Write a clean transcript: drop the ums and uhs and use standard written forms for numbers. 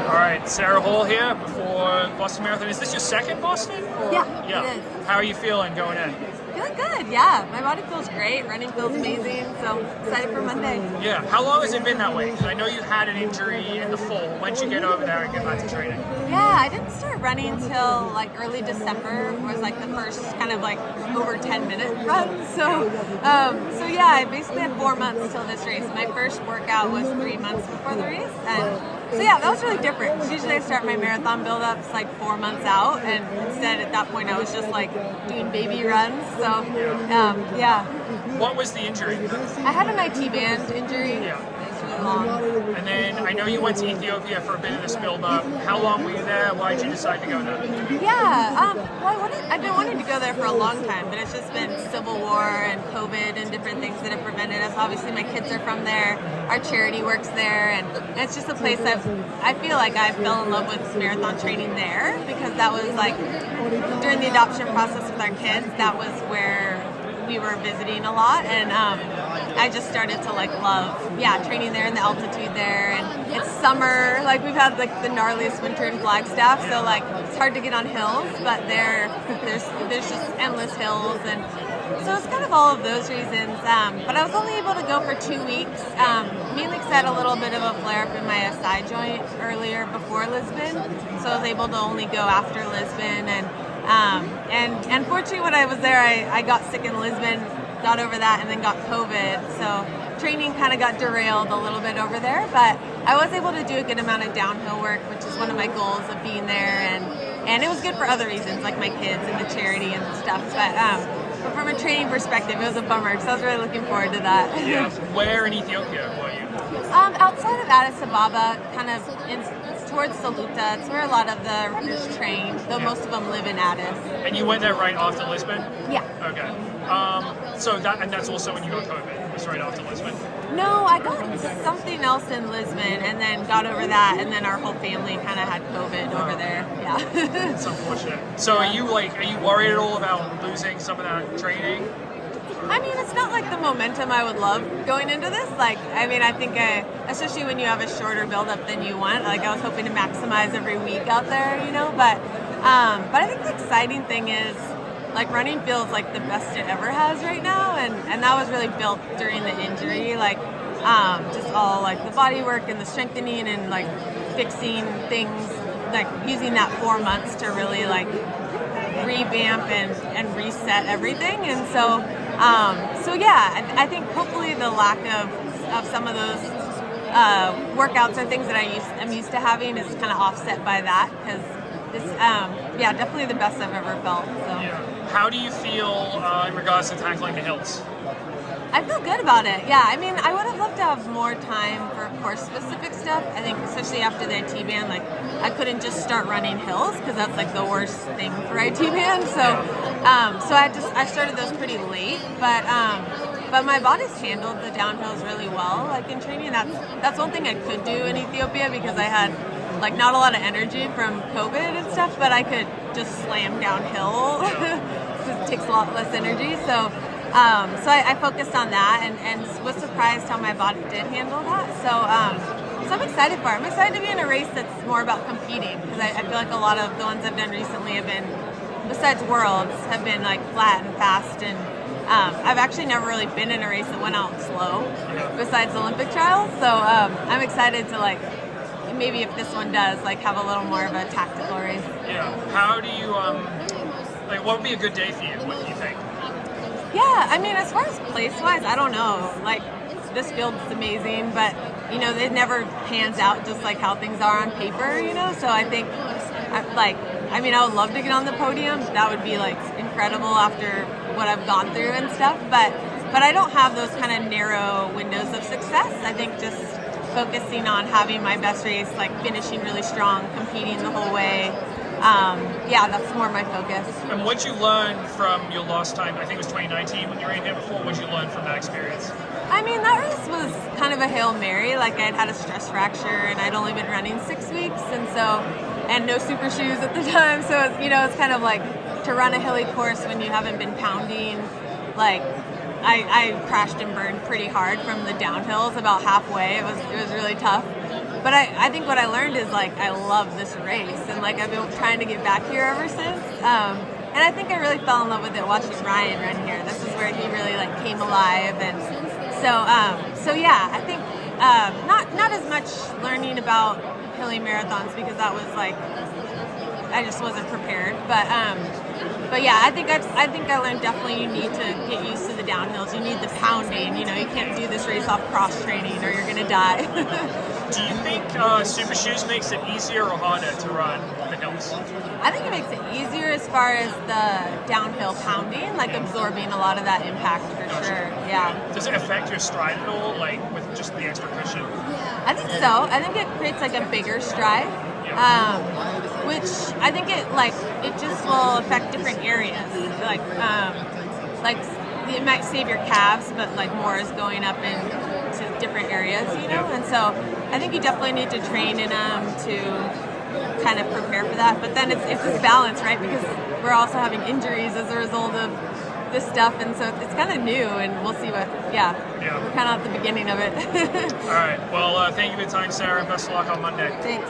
All right, Sara Hall here before Boston Marathon. Is this your second Boston? Or? Yeah, it is. How are you feeling going in? Feeling good, yeah. My body feels great. Running feels amazing, so excited for Monday. Yeah. How long has it been that way? 'Cause I know you had an injury in the fall. When did you get over there and get back to training? Yeah, I didn't start running till like early December. Was like the first kind of like over 10-minute run. So yeah, I basically had 4 months till this race. My first workout was 3 months before the race, and so yeah, that was really different. Usually I start my marathon build-ups like 4 months out, and instead at that point I was just like doing baby runs. So yeah. What was the injury? I had an IT band injury. Yeah. It's really long. And then I know you went to Ethiopia for a bit of this build-up. How long were you there? Why did you decide to go there? Yeah, well, I've been wanting to go there for a long time, but it's just been civil war and COVID and different things that have prevented us. Obviously, my kids are from there. Our charity works there, and it's just a place I feel like I fell in love with marathon training there, because that was like during the adoption process with our kids. That was where we were visiting a lot, and I just started to like love training there and the altitude there, and it's summer. Like we've had like the gnarliest winter in Flagstaff, so like it's hard to get on hills, but there's just endless hills, and so it's kind of all of those reasons. But I was only able to go for 2 weeks, mainly because I had a little bit of a flare up in my SI joint earlier before Lisbon, so I was able to only go after Lisbon, and unfortunately when I was there, I got sick in Lisbon, got over that, and then got COVID. So training kind of got derailed a little bit over there, but I was able to do a good amount of downhill work, which is one of my goals of being there, and it was good for other reasons, like my kids and the charity and stuff. But from a training perspective, it was a bummer, because I was really looking forward to that. Yeah. Where in Ethiopia were you? Outside of Addis Ababa, kind of towards Saluta. It's where a lot of the runners train, though most of them live in Addis. And you went there right after Lisbon? Yeah. Okay. That's also when you got COVID. It was right after Lisbon. No, I got something else in Lisbon, and then got over that, and then our whole family kind of had COVID over there. Yeah. It's unfortunate. So are you worried at all about losing some of that training? I mean, it's not like the momentum I would love going into this. Like, I mean, I think especially when you have a shorter build-up than you want, like I was hoping to maximize every week out there, but I think the exciting thing is, like, running feels like the best it ever has right now, and that was really built during the injury, like, just all, like, the body work and the strengthening and, like, fixing things, like, using that 4 months to really, like, revamp and reset everything. And so yeah, I think hopefully the lack of some of those workouts or things that I'm used to having is kind of offset by that, because this definitely the best I've ever felt. So Yeah. How do you feel in regards to tackling the hills? I feel good about it. Yeah, I mean, I would have loved to have more time for course-specific stuff. I think, especially after the IT band, like, I couldn't just start running hills, because that's like the worst thing for IT band. So I started those pretty late, but my body's handled the downhills really well. Like in training, that's one thing I could do in Ethiopia, because I had like not a lot of energy from COVID and stuff, but I could just slam downhill. So it takes a lot less energy. So I focused on that, and was surprised how my body did handle that. So I'm excited for it. I'm excited to be in a race that's more about competing, because I feel like a lot of the ones I've done recently have been, besides Worlds, have been like flat and fast, and I've actually never really been in a race that went out slow, besides Olympic trials. So I'm excited to, like, maybe if this one does, like, have a little more of a tactical race. Yeah. How do you what would be a good day for you? What do you think? Yeah, I mean, as far as place-wise, I don't know. Like, this field's amazing, but, it never pans out just like how things are on paper, So I think, I would love to get on the podium. That would be, like, incredible after what I've gone through and stuff. But I don't have those kind of narrow windows of success. I think just focusing on having my best race, like finishing really strong, competing the whole way. That's more my focus. And what you learn from your last time, I think it was 2019 when you were in here before, what did you learn from that experience? I mean, that race was kind of a Hail Mary. Like, I'd had a stress fracture, and I'd only been running 6 weeks, and no super shoes at the time. So, it's kind of like to run a hilly course when you haven't been pounding. Like, I crashed and burned pretty hard from the downhills about halfway. It was really tough. but I think what I learned is like I love this race, and like I've been trying to get back here ever since. And I think I really fell in love with it watching Ryan run here. This is where he really like came alive, and so yeah, I think not as much learning about hilly marathons because that was like I just wasn't prepared, but yeah, I think I learned definitely you need to get used to the downhills. You need the pounding. You know, you can't do this race off cross training or you're gonna die. Do you think Super Shoes makes it easier or harder to run the hills? I think it makes it easier as far as the downhill pounding, like absorbing a lot of that impact for sure. Yeah. Does it affect your stride at all, like with just the extra cushion? I think so. I think it creates like a bigger stride, which I think it just will affect different areas. Like it might save your calves, but like more is going up into different areas, you know. And so I think you definitely need to train in them to kind of prepare for that. But then it's this balance, right? Because we're also having injuries as a result of this stuff, and so it's kind of new, and we'll see what. Yeah. We're kind of at the beginning of it. All right. Well, thank you for your time, Sarah, and best of luck on Monday. Thanks.